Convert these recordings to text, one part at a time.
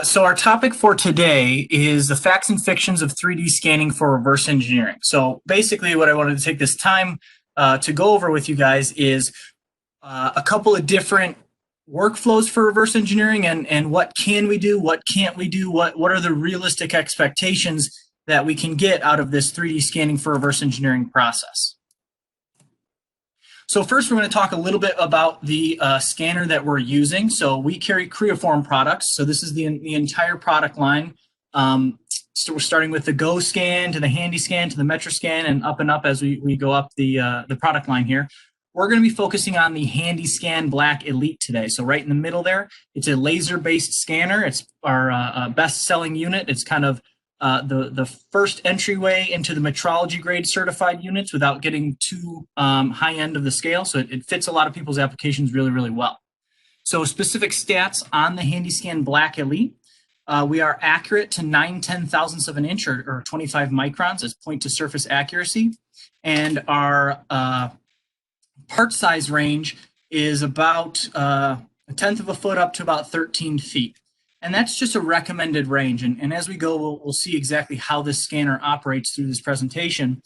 So our topic for today is the facts and fictions of 3D scanning for reverse engineering. So basically what I wanted to take this time to go over with you guys is a couple of different workflows for reverse engineering and what can we do, what can't we do, what are the realistic expectations that we can get out of this 3D scanning for reverse engineering process. So first, we're going to talk a little bit about the scanner that we're using. So we carry Creaform products. So this is the entire product line. So we're starting with the Go Scan to the Handy Scan to the MetraScan and up as we go up the product line here. We're going to be focusing on the Handy Scan Black Elite today. So right in the middle there, it's a laser-based scanner. It's our best-selling unit. It's kind of the first entryway into the metrology grade certified units without getting too high end of the scale. So it fits a lot of people's applications really, really well. So specific stats on the HandyScan Black Elite. We are accurate to 9/10,000ths of an inch or 25 microns as point to surface accuracy. And our part size range is about 1/10 of a foot up to about 13 feet. And that's just a recommended range. And as we go, we'll see exactly how this scanner operates through this presentation.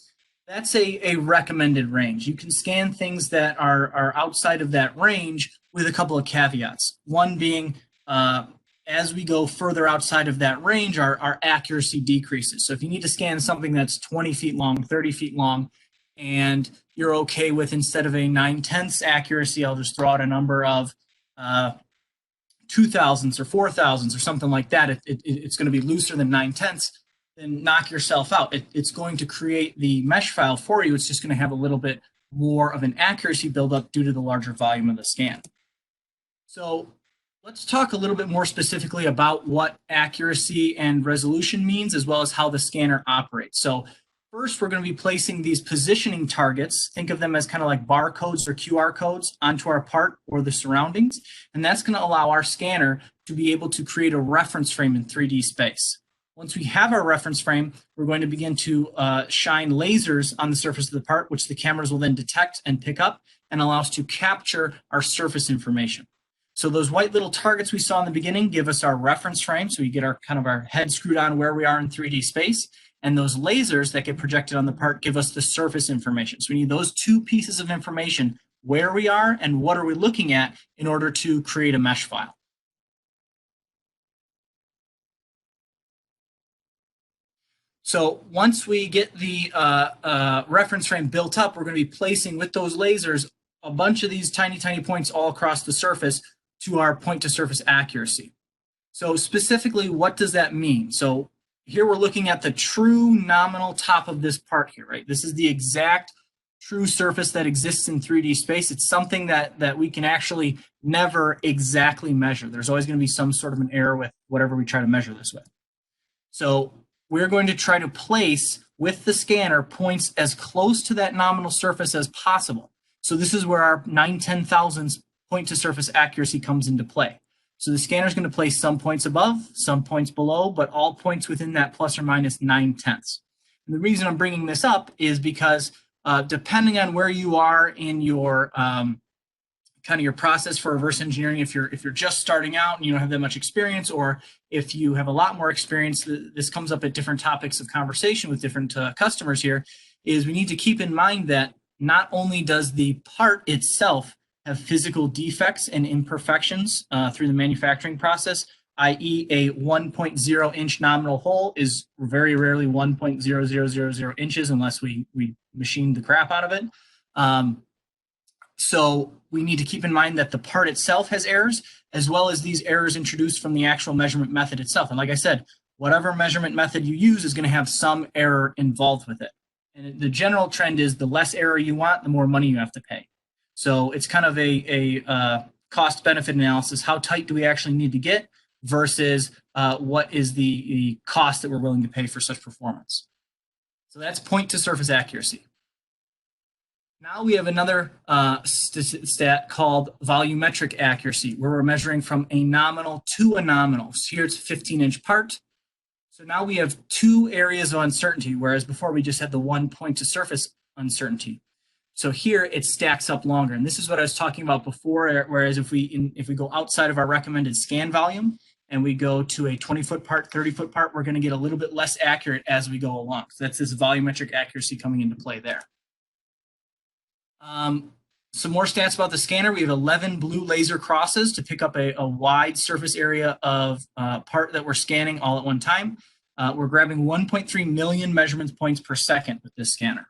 That's a recommended range. You can scan things that are outside of that range with a couple of caveats. One being, as we go further outside of that range, our accuracy decreases. So if you need to scan something that's 20 feet long, 30 feet long, and you're okay with, instead of a 9/10ths accuracy, I'll just throw out a number of 2,000ths or 4,000ths or something like that, it's going to be looser than 9/10ths, then knock yourself out. It's going to create the mesh file for you. It's just going to have a little bit more of an accuracy buildup due to the larger volume of the scan. So let's talk a little bit more specifically about what accuracy and resolution means, as well as how the scanner operates. So first, we're going to be placing these positioning targets, think of them as kind of like barcodes or QR codes, onto our part or the surroundings. And that's going to allow our scanner to be able to create a reference frame in 3D space. Once we have our reference frame, we're going to begin to shine lasers on the surface of the part, which the cameras will then detect and pick up and allow us to capture our surface information. So those white little targets we saw in the beginning give us our reference frame. So we get our kind of our head screwed on where we are in 3D space. And those lasers that get projected on the part give us the surface information. So we need those two pieces of information, where we are and what are we looking at, in order to create a mesh file. So once we get the reference frame built up, we're going to be placing with those lasers a bunch of these tiny, tiny points all across the surface to our point to surface accuracy. So specifically, what does that mean? So here we're looking at the true nominal top of this part here, right? This is the exact true surface that exists in 3D space. It's something that we can actually never exactly measure. There's always going to be some sort of an error with whatever we try to measure this with. So we're going to try to place with the scanner points as close to that nominal surface as possible. So this is where our 9/10,000ths point to surface accuracy comes into play. So the scanner is going to place some points above, some points below, but all points within that plus or minus 9/10ths. And the reason I'm bringing this up is because depending on where you are in your kind of your process for reverse engineering, if you're just starting out and you don't have that much experience, or if you have a lot more experience, this comes up at different topics of conversation with different customers here, is we need to keep in mind that not only does the part itself have physical defects and imperfections through the manufacturing process, i.e. a 1.0 inch nominal hole is very rarely 1.0000 inches unless we machined the crap out of it. So we need to keep in mind that the part itself has errors, as well as these errors introduced from the actual measurement method itself. And like I said, whatever measurement method you use is going to have some error involved with it. And the general trend is the less error you want, the more money you have to pay. So it's kind of a cost-benefit analysis. How tight do we actually need to get versus what is the cost that we're willing to pay for such performance? So that's point to surface accuracy. Now we have another stat called volumetric accuracy, where we're measuring from a nominal to a nominal. So here it's a 15-inch part. So now we have two areas of uncertainty, whereas before we just had the one point to surface uncertainty. So here it stacks up longer. And this is what I was talking about before, whereas if we go outside of our recommended scan volume, and we go to a 20-foot part, 30-foot part, we're going to get a little bit less accurate as we go along. So that's this volumetric accuracy coming into play there. Some more stats about the scanner. We have 11 blue laser crosses to pick up a wide surface area of part that we're scanning all at one time. We're grabbing 1.3 million measurement points per second with this scanner.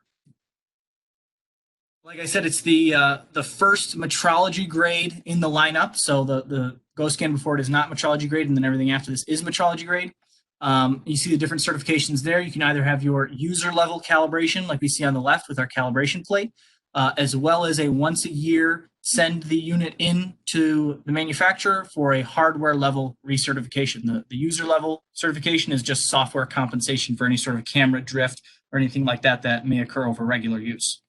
Like I said, it's the first metrology grade in the lineup. So the GoScan before it is not metrology grade, and then everything after this is metrology grade. You see the different certifications there. You can either have your user level calibration, like we see on the left with our calibration plate, as well as a once a year send the unit in to the manufacturer for a hardware level recertification. The user level certification is just software compensation for any sort of camera drift or anything like that that may occur over regular use.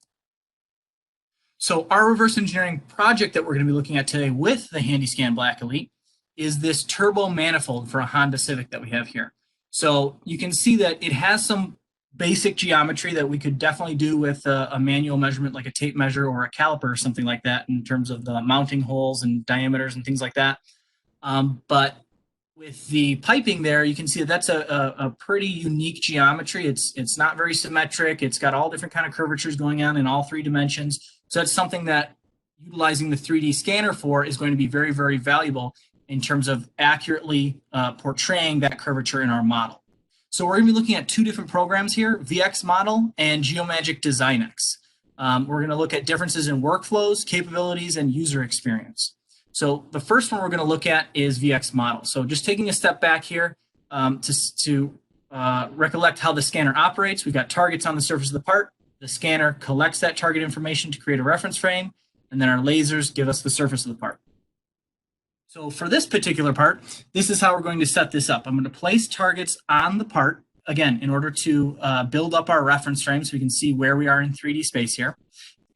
So our reverse engineering project that we're going to be looking at today with the HandyScan Black Elite is this turbo manifold for a Honda Civic that we have here. So you can see that it has some basic geometry that we could definitely do with a manual measurement like a tape measure or a caliper or something like that in terms of the mounting holes and diameters and things like that. But with the piping there, you can see that that's a pretty unique geometry. It's not very symmetric. It's got all different kind of curvatures going on in all three dimensions. So that's something that utilizing the 3D scanner for is going to be very, very valuable in terms of accurately portraying that curvature in our model. So we're going to be looking at two different programs here, VX Model and Geomagic DesignX. We're going to look at differences in workflows, capabilities, and user experience. So the first one we're going to look at is VX Model. So just taking a step back here to recollect how the scanner operates. We've got targets on the surface of the part. The scanner collects that target information to create a reference frame, and then our lasers give us the surface of the part. So for this particular part, this is how we're going to set this up. I'm going to place targets on the part, again, in order to build up our reference frame so we can see where we are in 3D space here.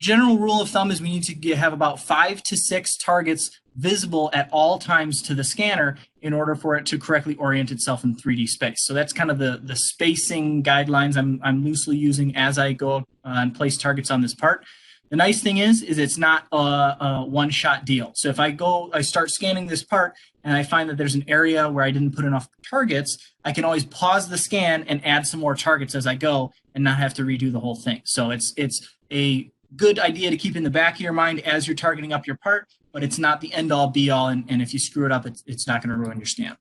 General rule of thumb is we need to have about 5 to 6 targets visible at all times to the scanner in order for it to correctly orient itself in 3D space. So that's kind of the spacing guidelines I'm loosely using as I go and place targets on this part. The nice thing is it's not a one-shot deal. So if I start scanning this part and I find that there's an area where I didn't put enough targets, I can always pause the scan and add some more targets as I go and not have to redo the whole thing. So it's a good idea to keep in the back of your mind as you're targeting up your part, but it's not the end-all be-all, and if you screw it up, it's not going to ruin your scan.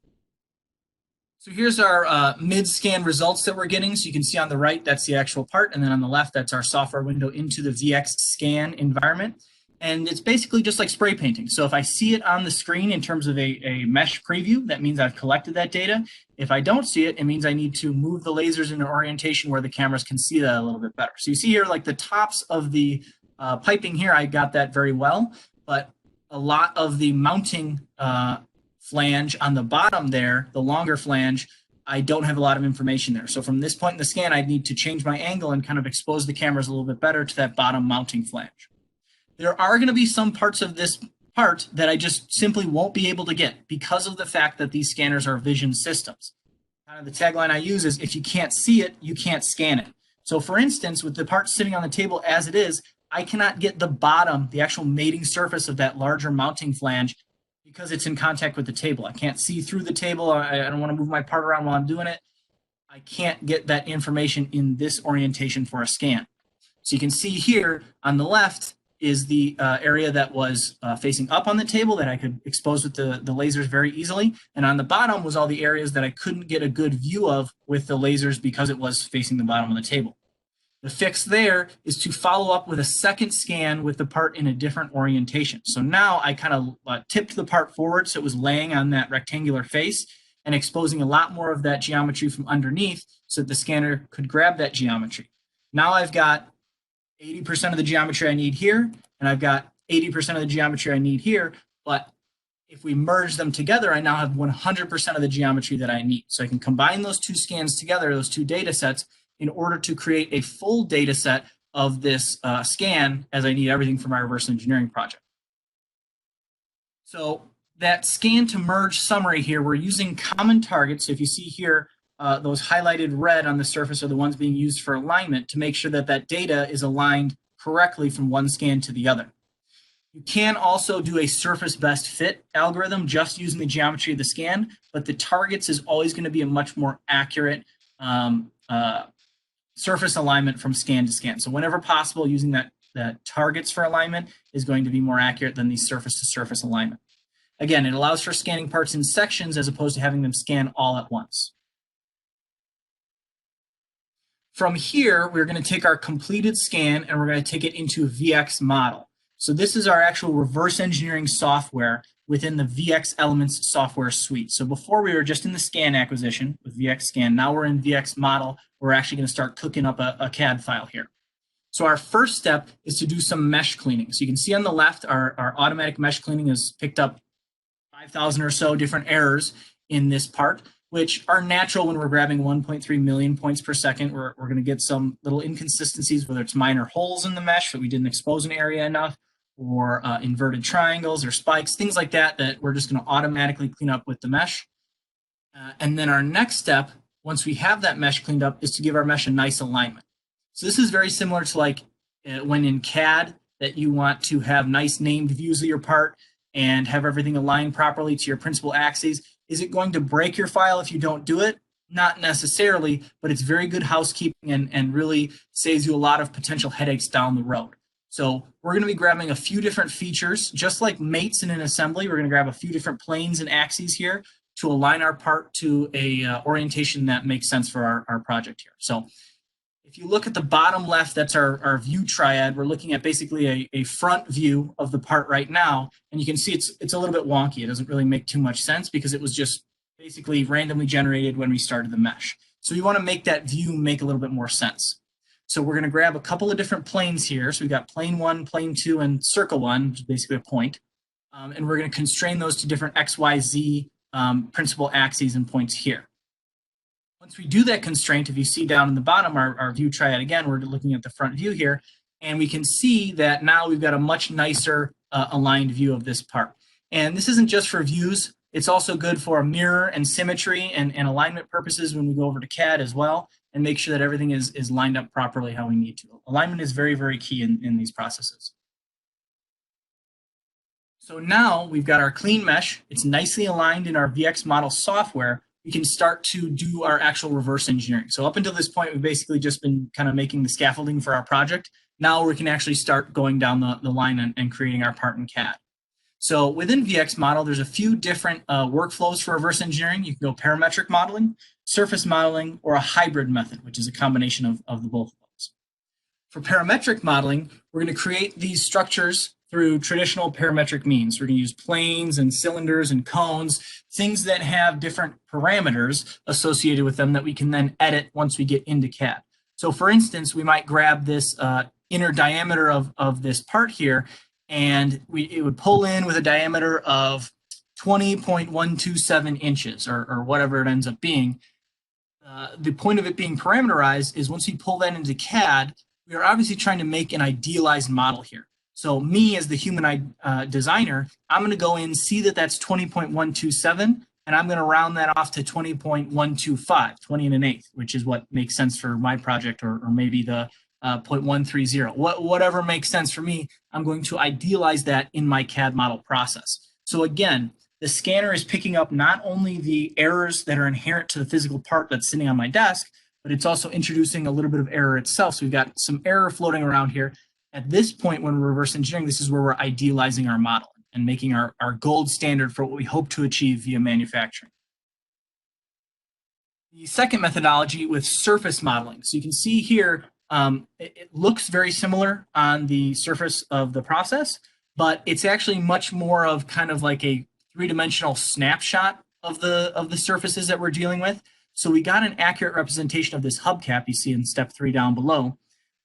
So here's our mid-scan results that we're getting. So you can see on the right, that's the actual part, and then on the left, that's our software window into the VX Scan environment. And it's basically just like spray painting. So if I see it on the screen in terms of a mesh preview, that means I've collected that data. If I don't see it, it means I need to move the lasers in an orientation where the cameras can see that a little bit better. So you see here, like the tops of the piping here, I got that very well, but a lot of the mounting flange on the bottom there, the longer flange, I don't have a lot of information there. So from this point in the scan, I need to change my angle and kind of expose the cameras a little bit better to that bottom mounting flange. There are going to be some parts of this part that I just simply won't be able to get because of the fact that these scanners are vision systems. Kind of the tagline I use is, if you can't see it, you can't scan it. So for instance, with the part sitting on the table as it is, I cannot get the bottom, the actual mating surface of that larger mounting flange because it's in contact with the table. I can't see through the table. I don't want to move my part around while I'm doing it. I can't get that information in this orientation for a scan. So you can see here on the left is the area that was facing up on the table that I could expose with the lasers very easily. And on the bottom was all the areas that I couldn't get a good view of with the lasers because it was facing the bottom of the table. The fix there is to follow up with a second scan with the part in a different orientation. So now I kind of tipped the part forward so it was laying on that rectangular face and exposing a lot more of that geometry from underneath so that the scanner could grab that geometry. Now I've got 80% of the geometry I need here, and I've got 80% of the geometry I need here, but if we merge them together, I now have 100% of the geometry that I need. So I can combine those two scans together, those two data sets, in order to create a full data set of this scan, as I need everything for my reverse engineering project. So that scan to merge summary here, we're using common targets. So if you see here, those highlighted red on the surface are the ones being used for alignment to make sure that that data is aligned correctly from one scan to the other. You can also do a surface best fit algorithm just using the geometry of the scan, but the targets is always going to be a much more accurate surface alignment from scan to scan. So whenever possible, using that targets for alignment is going to be more accurate than the surface to surface alignment. Again, it allows for scanning parts in sections as opposed to having them scan all at once. From here, we're going to take our completed scan and we're going to take it into VX Model. So this is our actual reverse engineering software within the VX Elements software suite. So before we were just in the scan acquisition with VX Scan, now we're in VX Model. We're actually going to start cooking up a CAD file here. So our first step is to do some mesh cleaning. So you can see on the left, our automatic mesh cleaning has picked up 5,000 or so different errors in this part, which are natural when we're grabbing 1.3 million points per second. We're going to get some little inconsistencies, whether it's minor holes in the mesh that we didn't expose an area enough, or inverted triangles or spikes, things like that, that we're just going to automatically clean up with the mesh. And then our next step, once we have that mesh cleaned up, is to give our mesh a nice alignment. So this is very similar to like when in CAD that you want to have nice named views of your part and have everything aligned properly to your principal axes. Is it going to break your file if you don't do it? Not necessarily, but it's very good housekeeping and really saves you a lot of potential headaches down the road. So we're going to be grabbing a few different features, just like mates in an assembly. We're going to grab a few different planes and axes here to align our part to a orientation that makes sense for our project here. So if you look at the bottom left, that's our view triad. We're looking at basically a front view of the part right now. And you can see it's a little bit wonky. It doesn't really make too much sense because it was just basically randomly generated when we started the mesh. So we want to make that view make a little bit more sense. So we're going to grab a couple of different planes here. So we've got plane 1, plane 2, and circle 1, which is basically a point. And we're going to constrain those to different X, Y, Z principal axes and points here. Once we do that constraint, if you see down in the bottom, our view triad again, we're looking at the front view here, and we can see that now we've got a much nicer aligned view of this part. And this isn't just for views, it's also good for mirror and symmetry and alignment purposes when we go over to CAD as well, and make sure that everything is lined up properly how we need to. Alignment is very, very key in these processes. So now we've got our clean mesh. It's nicely aligned in our VX Model software. We can start to do our actual reverse engineering. So up until this point, we've basically just been kind of making the scaffolding for our project. Now we can actually start going down the line and creating our part in CAD. So within VX Model, there's a few different workflows for reverse engineering. You can go parametric modeling, surface modeling, or a hybrid method, which is a combination of the both of those. For parametric modeling, we're going to create these structures through traditional parametric means. We're going to use planes and cylinders and cones, things that have different parameters associated with them that we can then edit once we get into CAD. So for instance, we might grab this inner diameter of this part here, and it would pull in with a diameter of 20.127 inches or whatever it ends up being. The point of it being parameterized is once we pull that into CAD, we are obviously trying to make an idealized model here. So me as the human designer, I'm going to go in, see that that's 20.127, and I'm going to round that off to 20.125, 20 and an eighth, which is what makes sense for my project, or maybe the 0.130. Whatever makes sense for me, I'm going to idealize that in my CAD model process. So again, the scanner is picking up not only the errors that are inherent to the physical part that's sitting on my desk, but it's also introducing a little bit of error itself. So we've got some error floating around here. At this point, when we're reverse engineering, this is where we're idealizing our model and making our gold standard for what we hope to achieve via manufacturing. The second methodology with surface modeling. So you can see here, it looks very similar on the surface of the process, but it's actually much more of kind of like a three-dimensional snapshot of the surfaces that we're dealing with. So we got an accurate representation of this hubcap you see in step 3 down below,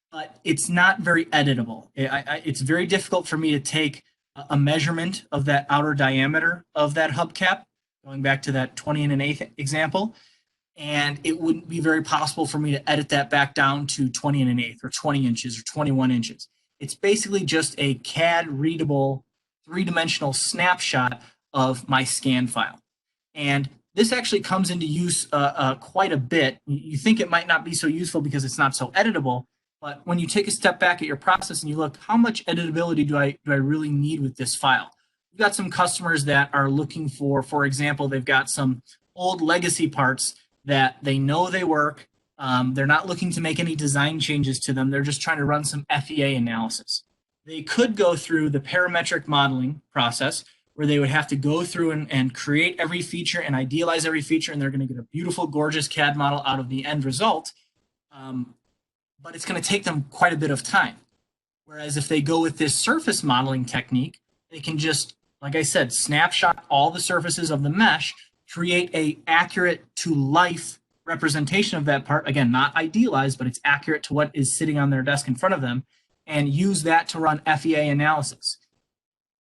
but it's not very editable. It's very difficult for me to take a measurement of that outer diameter of that hubcap, going back to that 20 and an eighth example, and it wouldn't be very possible for me to edit that back down to 20 and an eighth or 20 inches or 21 inches. It's basically just a CAD readable three-dimensional snapshot of my scan file. And this actually comes into use quite a bit. You think it might not be so useful because it's not so editable, But when you take a step back at your process and you look, how much editability do I really need with this file? We've got some customers that are looking for example, they've got some old legacy parts that they know they work. They're not looking to make any design changes to them. They're just trying to run some FEA analysis. They could go through the parametric modeling process where they would have to go through and create every feature and idealize every feature, and they're going to get a beautiful, gorgeous CAD model out of the end result. But it's going to take them quite a bit of time. Whereas if they go with this surface modeling technique, they can just, like I said, snapshot all the surfaces of the mesh, create a accurate to life representation of that part. Again, not idealized, but it's accurate to what is sitting on their desk in front of them, and use that to run FEA analysis.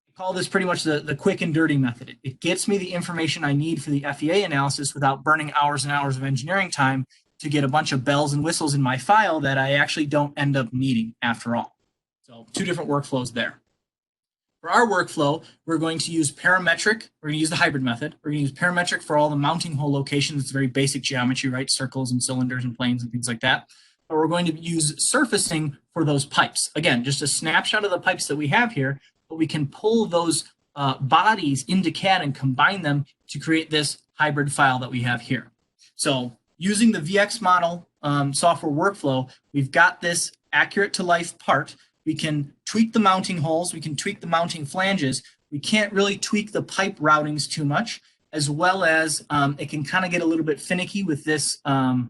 I call this pretty much the quick and dirty method. It gets me the information I need for the FEA analysis without burning hours and hours of engineering time to get a bunch of bells and whistles in my file that I actually don't end up needing after all. So 2 different workflows there. For our workflow, we're going to use parametric. We're going to use the hybrid method. We're going to use parametric for all the mounting hole locations. It's very basic geometry, right? Circles and cylinders and planes and things like that. But we're going to use surfacing for those pipes. Again, just a snapshot of the pipes that we have here, but we can pull those bodies into CAD and combine them to create this hybrid file that we have here. So using the VxModel software workflow, we've got this accurate to life part. We can tweak the mounting holes. We can tweak the mounting flanges. We can't really tweak the pipe routings too much, as well as it can kind of get a little bit finicky with this kind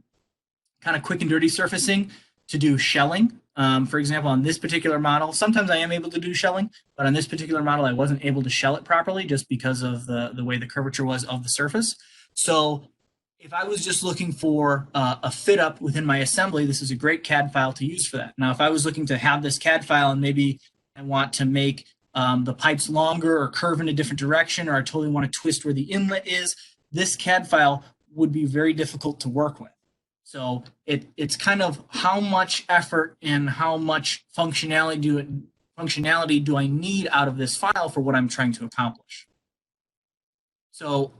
of quick and dirty surfacing to do shelling. For example, on this particular model, sometimes I am able to do shelling, but on this particular model, I wasn't able to shell it properly just because of the way the curvature was of the surface. So if I was just looking for a fit up within my assembly, this is a great CAD file to use for that. Now, if I was looking to have this CAD file and maybe I want to make the pipes longer or curve in a different direction, or I totally want to twist where the inlet is, this CAD file would be very difficult to work with. So it's kind of how much effort and how much functionality do I need out of this file for what I'm trying to accomplish. So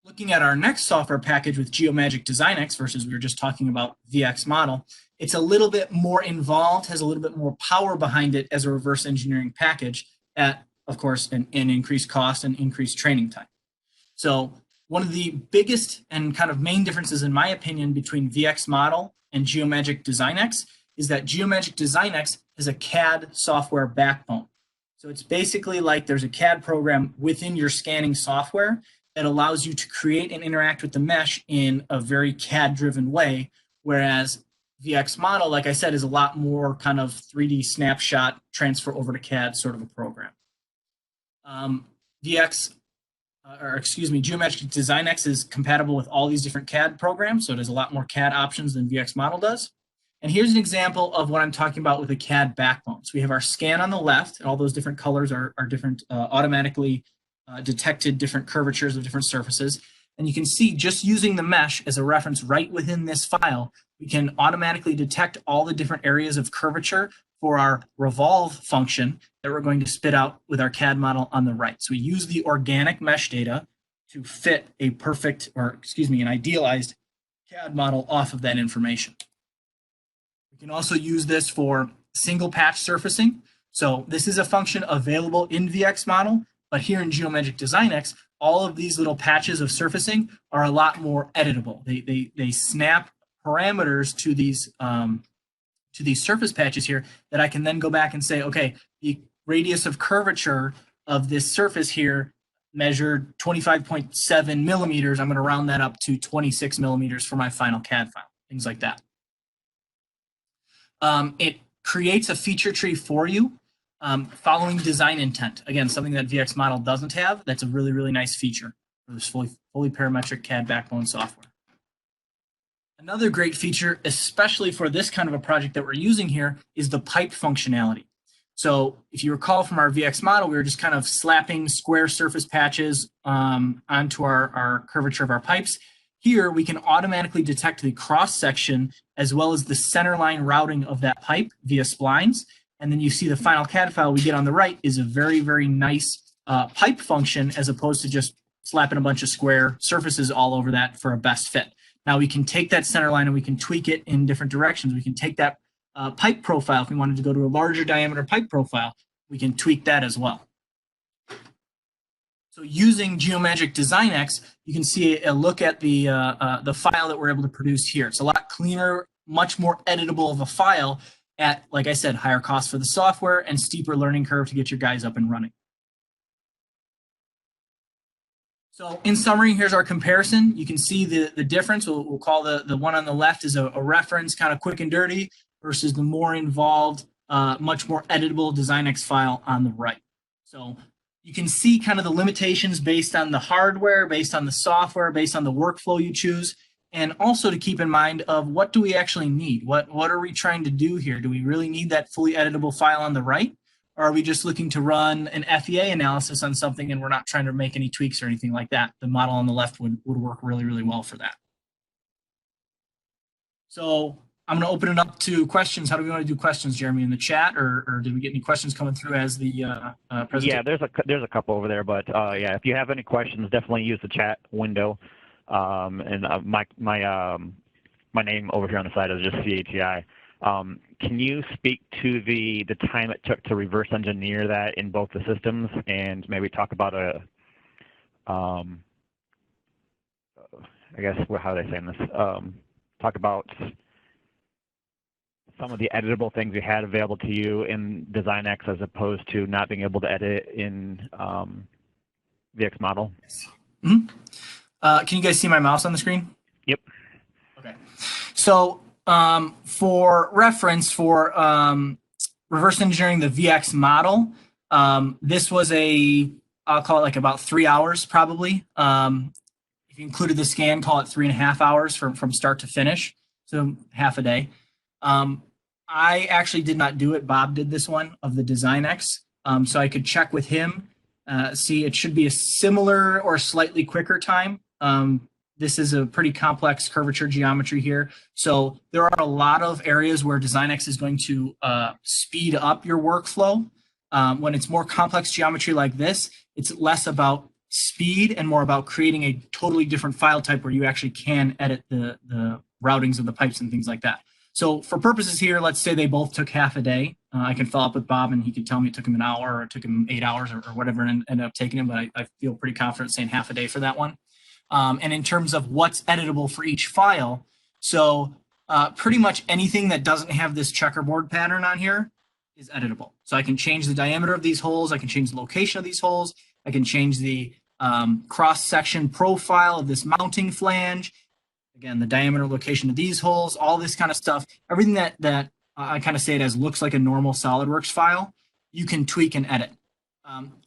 looking at our next software package with Geomagic DesignX versus we were just talking about VxModel, it's a little bit more involved, has a little bit more power behind it as a reverse engineering package at, of course, an increased cost and increased training time. So one of the biggest and kind of main differences, in my opinion, between VxModel and Geomagic DesignX is that Geomagic DesignX has a CAD software backbone. So it's basically like there's a CAD program within your scanning software that allows you to create and interact with the mesh in a very CAD-driven way, whereas VxModel, like I said, is a lot more kind of 3D snapshot transfer over to CAD sort of a program. Geomagic DesignX is compatible with all these different CAD programs, so it has a lot more CAD options than VxModel does. And here's an example of what I'm talking about with a CAD backbone. So we have our scan on the left, and all those different colors are different automatically detected different curvatures of different surfaces. And you can see just using the mesh as a reference right within this file, we can automatically detect all the different areas of curvature for our revolve function that we're going to spit out with our CAD model on the right. So we use the organic mesh data to fit a perfect, an idealized CAD model off of that information. We can also use this for single patch surfacing. So this is a function available in VxModel, but here in Geomagic DesignX, all of these little patches of surfacing are a lot more editable. They snap parameters to these surface patches here that I can then go back and say, okay, the radius of curvature of this surface here measured 25.7 millimeters. I'm going to round that up to 26 millimeters for my final CAD file, things like that. It creates a feature tree for you following design intent. Again, something that VxModel doesn't have. That's a really, really nice feature for this fully parametric CAD backbone software. Another great feature, especially for this kind of a project that we're using here, is the pipe functionality. So if you recall from our VxModel, we were just kind of slapping square surface patches onto our curvature of our pipes. Here, we can automatically detect the cross section as well as the center line routing of that pipe via splines. And then you see the final CAD file we get on the right is a very, very nice pipe function as opposed to just slapping a bunch of square surfaces all over that for a best fit. Now we can take that center line and we can tweak it in different directions. We can take that pipe profile, if we wanted to go to a larger diameter pipe profile, we can tweak that as well. So using Geomagic DesignX, you can see a look at the file that we're able to produce here. It's a lot cleaner, much more editable of a file at, like I said, higher cost for the software and steeper learning curve to get your guys up and running. So in summary, here's our comparison. You can see the difference. We'll call the one on the left is a reference, kind of quick and dirty, versus the more involved, much more editable DesignX file on the right. So you can see kind of the limitations based on the hardware, based on the software, based on the workflow you choose, and also to keep in mind of what do we actually need? What are we trying to do here? Do we really need that fully editable file on the right? Or are we just looking to run an FEA analysis on something and we're not trying to make any tweaks or anything like that? The model on the left would work really, really well for that. So I'm going to open it up to questions. How do we want to do questions, Jeremy, in the chat, or did we get any questions coming through as the presentation? Yeah, there's a couple over there, but yeah, if you have any questions, definitely use the chat window. And my name over here on the side is just CATI. Can you speak to the time it took to reverse engineer that in both the systems, and maybe talk about I guess how are they saying this? Talk about some of the editable things you had available to you in DesignX as opposed to not being able to edit in VX Model. Mm-hmm. Can you guys see my mouse on the screen? Yep. Okay. So for reference, for reverse engineering the VX model, this was I'll call it like about 3 hours probably. If you included the scan, call it 3.5 hours from start to finish. So half a day. I actually did not do it. Bob did this one of the DesignX. So I could check with him, see it should be a similar or slightly quicker time. This is a pretty complex curvature geometry here. So there are a lot of areas where DesignX is going to speed up your workflow. When it's more complex geometry like this, it's less about speed and more about creating a totally different file type where you actually can edit the routings of the pipes and things like that. So for purposes here, let's say they both took half a day. I can follow up with Bob and he could tell me it took him an hour or it took him 8 hours or whatever and ended up taking him, but I feel pretty confident saying half a day for that one. And in terms of what's editable for each file, so pretty much anything that doesn't have this checkerboard pattern on here is editable. So I can change the diameter of these holes, I can change the location of these holes, I can change the cross-section profile of this mounting flange, again, the diameter location of these holes, all this kind of stuff, everything that I kind of say it as looks like a normal SolidWorks file, you can tweak and edit.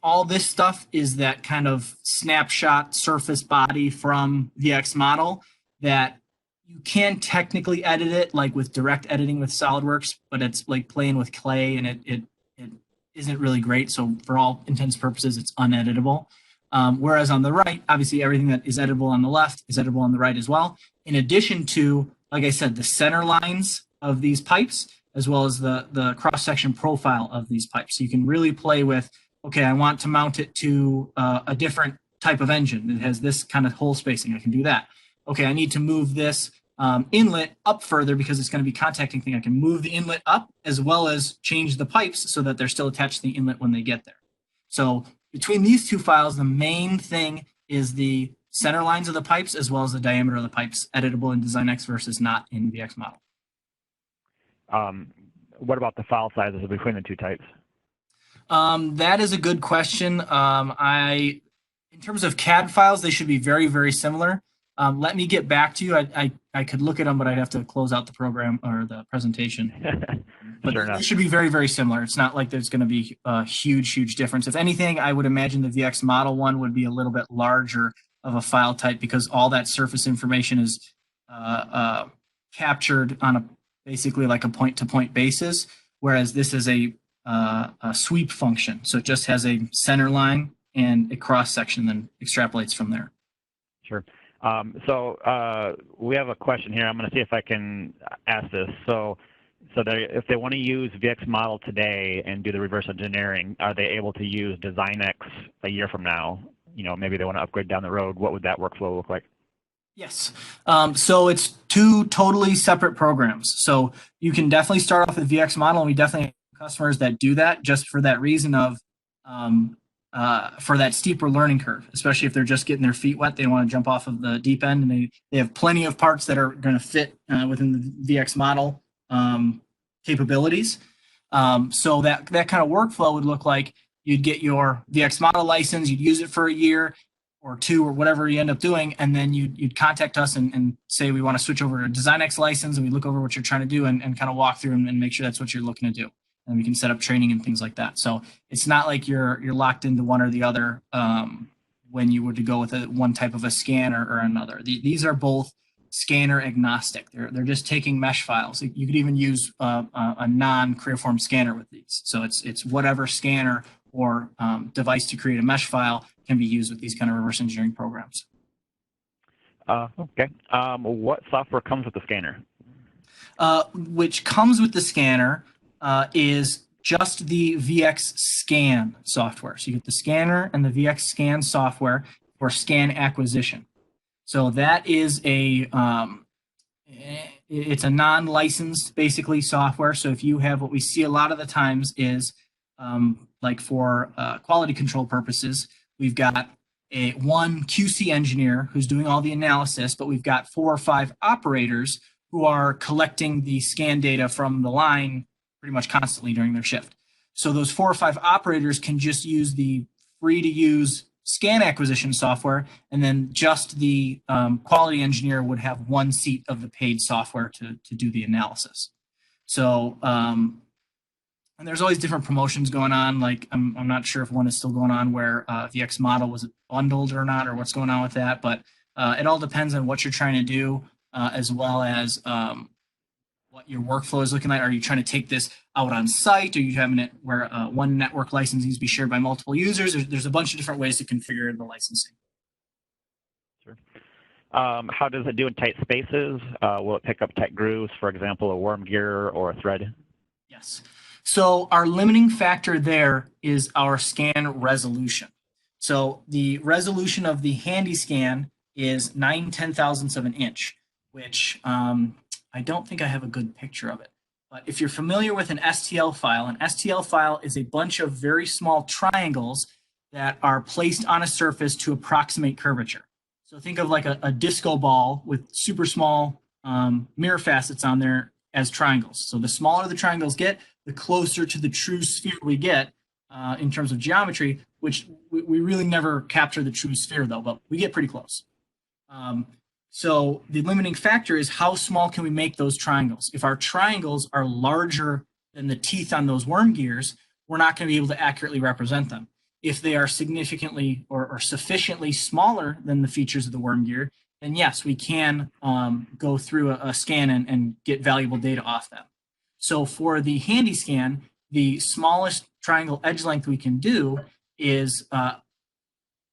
All this stuff is that kind of snapshot surface body from VX model that you can technically edit it like with direct editing with SolidWorks, but it's like playing with clay and it isn't really great. So for all intents and purposes, it's uneditable. Whereas on the right, obviously everything that is editable on the left is editable on the right as well. In addition to, like I said, the center lines of these pipes, as well as the cross-section profile of these pipes. So you can really play with, okay, I want to mount it to a different type of engine that has this kind of hole spacing. I can do that. Okay, I need to move this inlet up further because it's going to be contacting thing. I can move the inlet up as well as change the pipes so that they're still attached to the inlet when they get there. So between these two files, the main thing is the center lines of the pipes as well as the diameter of the pipes, editable in DesignX versus not in VX model. What about the file sizes between the two types? That is a good question. In terms of CAD files, they should be very, very similar. Let me get back to you. I could look at them, but I'd have to close out the program or the presentation. But Sure they should be very, very similar. It's not like there's going to be a huge, huge difference. If anything, I would imagine the VX model one would be a little bit larger of a file type because all that surface information is captured on basically like a point-to-point basis, whereas this is a sweep function. So it just has a center line and a cross-section, then extrapolates from there. Sure. So we have a question here. I'm going to see if I can ask this. So if they want to use VX model today and do the reverse engineering, are they able to use DesignX a year from now? You know, maybe they want to upgrade down the road. What would that workflow look like? Yes. So it's two totally separate programs. So you can definitely start off with VX Model, and we definitely have customers that do that just for that reason of um, for that steeper learning curve, especially if they're just getting their feet wet. They don't want to jump off of the deep end, and they have plenty of parts that are going to fit within the VX Model capabilities. So that kind of workflow would look like you'd get your VX Model license, you'd use it for a year or two or whatever you end up doing, and then you'd contact us and say we want to switch over to DesignX license, and we look over what you're trying to do and kind of walk through and make sure that's what you're looking to do, and we can set up training and things like that. So it's not like you're locked into one or the other when you were to go with one type of a scan or another. These are both scanner agnostic. They're just taking mesh files. You could even use a non-Creaform scanner with these. So it's whatever scanner or device to create a mesh file can be used with these kind of reverse engineering programs. Okay. What software comes with the scanner? Which comes with the scanner is just the VX Scan software. So you get the scanner and the VX Scan software for scan acquisition. So that is it's a non-licensed basically software. So if you have, what we see a lot of the times is like for quality control purposes, we've got one QC engineer who's doing all the analysis, but we've got 4 or 5 operators who are collecting the scan data from the line pretty much constantly during their shift. So those 4 or 5 operators can just use the free to use scan acquisition software, and then just the quality engineer would have 1 seat of the paid software to do the analysis. So, and there's always different promotions going on. Like I'm not sure if one is still going on where VX Model was bundled or not, or what's going on with that, but it all depends on what you're trying to do, as well as what your workflow is looking like. Are you trying to take this out on site? Are you having it where one network license needs to be shared by multiple users? There's a bunch of different ways to configure the licensing. Sure. How does it do in tight spaces? Will it pick up tight grooves, for example, a worm gear or a thread? Yes. So our limiting factor there is our scan resolution. So the resolution of the handy scan is 9/10,000ths of an inch, which I don't think I have a good picture of it. But if you're familiar with an STL file is a bunch of very small triangles that are placed on a surface to approximate curvature. So think of like a disco ball with super small mirror facets on there as triangles. So the smaller the triangles get, the closer to the true sphere we get in terms of geometry, which we really never capture the true sphere though, but we get pretty close. So the limiting factor is how small can we make those triangles? If our triangles are larger than the teeth on those worm gears, we're not going to be able to accurately represent them. If they are significantly or sufficiently smaller than the features of the worm gear, then yes, we can go through a scan and get valuable data off them. So for the handy scan, the smallest triangle edge length we can do is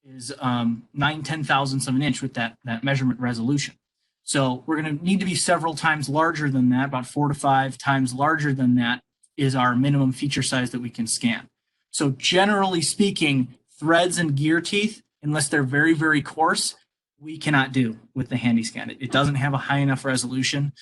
9/10,000ths of an inch with that measurement resolution. So we're going to need to be several times larger than that, about 4 to 5 times larger than that is our minimum feature size that we can scan. So generally speaking, threads and gear teeth, unless they're very, very coarse, we cannot do with the handy scan. It doesn't have a high enough resolution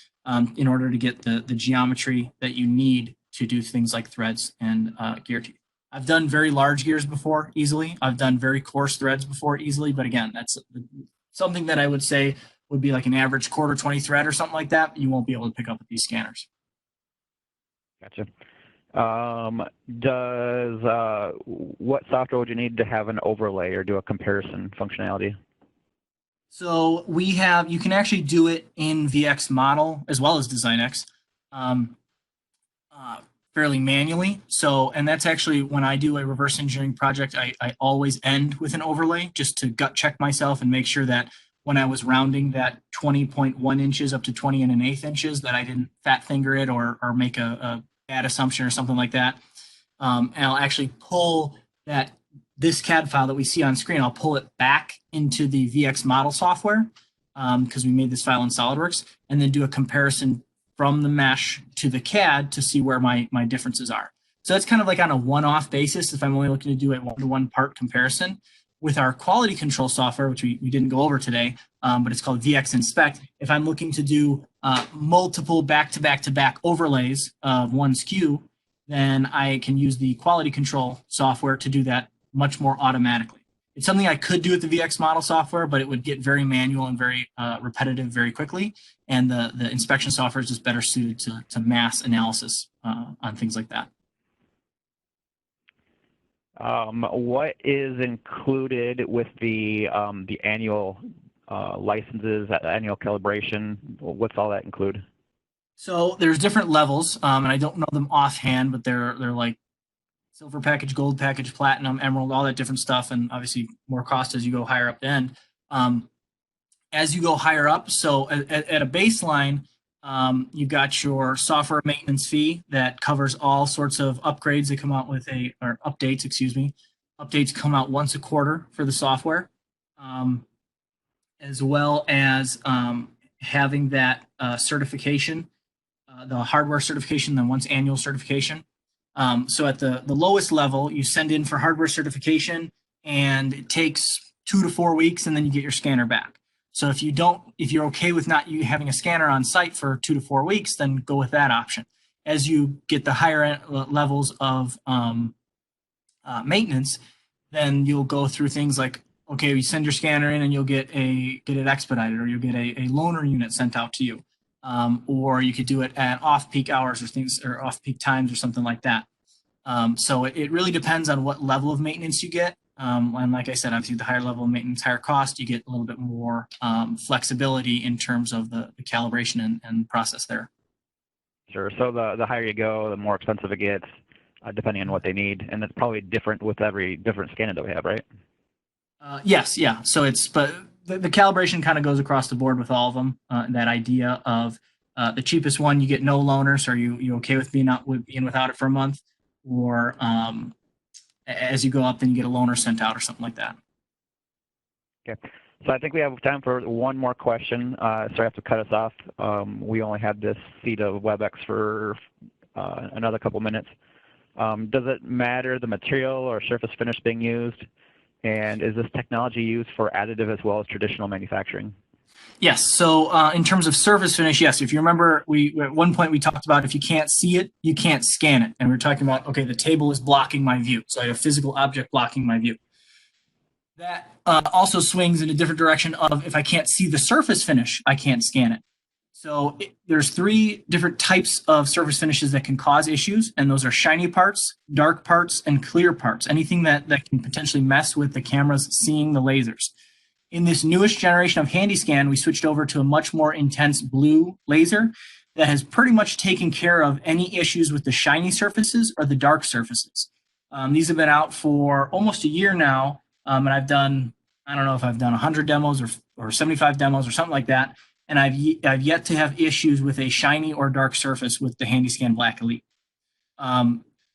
in order to get the geometry that you need to do things like threads and gear teeth. I've done very large gears before easily. I've done very coarse threads before easily, but again, that's something that I would say would be like an average 1/4 thread or something like that. You won't be able to pick up with these scanners. Gotcha. What software would you need to have an overlay or do a comparison functionality? So you can actually do it in VX Model as well as DesignX fairly manually. So, and that's actually when I do a reverse engineering project, I always end with an overlay just to gut check myself and make sure that when I was rounding that 20.1 inches up to 20 1/8 inches, that I didn't fat finger it or make a bad assumption or something like that. And I'll actually pull this CAD file that we see on screen, I'll pull it back into the VX Model software because we made this file in SolidWorks, and then do a comparison from the mesh to the CAD to see where my differences are. So that's kind of like on a one-off basis if I'm only looking to do a one-to-one part comparison. with our quality control software, which we didn't go over today, but it's called VX Inspect. If I'm looking to do multiple back-to-back-to-back overlays of one SKU, then I can use the quality control software to do that much more automatically. It's something I could do with the VX model software, but it would get very manual and very repetitive very quickly. And the inspection software is just better suited to mass analysis on things like that. What is included with the annual licenses, annual calibration? What's all that include? So there's different levels, and I don't know them offhand, but they're like silver package, gold package, platinum, emerald, all that different stuff, and obviously more cost as you go higher up the end. As you go higher up, so at a baseline, you've got your software maintenance fee that covers all sorts of upgrades that come out with or updates, excuse me. Updates come out once a quarter for the software, as well as having that certification, the hardware certification, the once annual certification. So at the lowest level, you send in for hardware certification, and it takes 2 to 4 weeks, and then you get your scanner back. So if you're okay with not you having a scanner on site for 2 to 4 weeks, then go with that option. As you get the higher levels of maintenance, then you'll go through things like, okay, you send your scanner in and you'll get it expedited, or you'll get a loaner unit sent out to you. Or you could do it at off-peak hours or off-peak times or something like that. So it really depends on what level of maintenance you get. And like I said, obviously the higher level of maintenance, higher cost, you get a little bit more flexibility in terms of the calibration and process there. Sure. So the higher you go, the more expensive it gets, depending on what they need. And that's probably different with every different scanner that we have, right? Yes, yeah. So but the calibration kind of goes across the board with all of them. That idea of the cheapest one, you get no loaner. So are you okay with being without it for a month? Or as you go up, then you get a loaner sent out or something like that. Okay. So I think we have time for one more question. Sorry, I have to cut us off. We only had this seat of WebEx for another couple minutes. Does it matter the material or surface finish being used? And is this technology used for additive as well as traditional manufacturing? Yes. So in terms of surface finish, yes. If you remember, at one point we talked about if you can't see it, you can't scan it. And we were talking about, okay, the table is blocking my view. So I have a physical object blocking my view. That also swings in a different direction of if I can't see the surface finish, I can't scan it. So there's 3 different types of surface finishes that can cause issues, and those are shiny parts, dark parts, and clear parts. Anything that can potentially mess with the cameras seeing the lasers. In this newest generation of HandyScan, we switched over to a much more intense blue laser that has pretty much taken care of any issues with the shiny surfaces or the dark surfaces. These have been out for almost a year now, and I don't know if I've done 100 demos or 75 demos or something like that, and I've yet to have issues with a shiny or dark surface with the HandyScan Black Elite.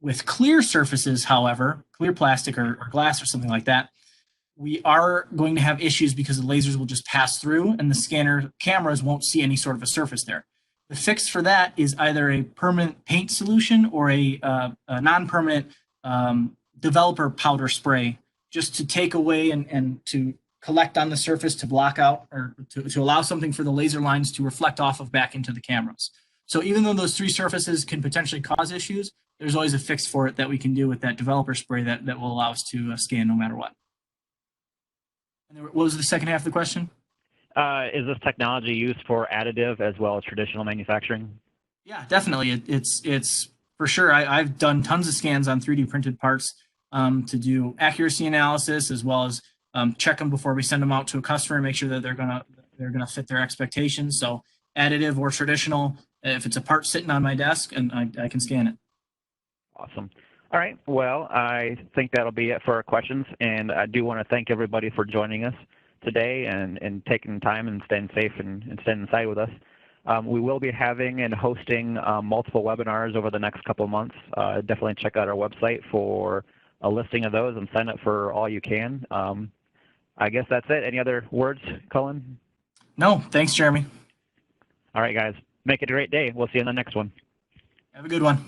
With clear surfaces, however, clear plastic or glass or something like that, we are going to have issues because the lasers will just pass through and the scanner cameras won't see any sort of a surface there. The fix for that is either a permanent paint solution or a non-permanent developer powder spray, just to take away and to collect on the surface to block out or to allow something for the laser lines to reflect off of back into the cameras. So even though those 3 surfaces can potentially cause issues, there's always a fix for it that we can do with that developer spray that will allow us to scan no matter what. And what was the second half of the question? Is this technology used for additive as well as traditional manufacturing? Yeah, definitely. It's for sure. I've done tons of scans on 3D printed parts to do accuracy analysis as well as check them before we send them out to a customer and make sure that they're gonna fit their expectations. So additive or traditional, if it's a part sitting on my desk, and I can scan it. Awesome. All right. Well, I think that'll be it for our questions, and I do want to thank everybody for joining us today and taking time and staying safe and staying inside with us. We will be having and hosting multiple webinars over the next couple of months. Definitely check out our website for a listing of those and sign up for all you can. I guess that's it. Any other words, Cullen? No, thanks, Jeremy. All right, guys. Make it a great day. We'll see you in the next one. Have a good one.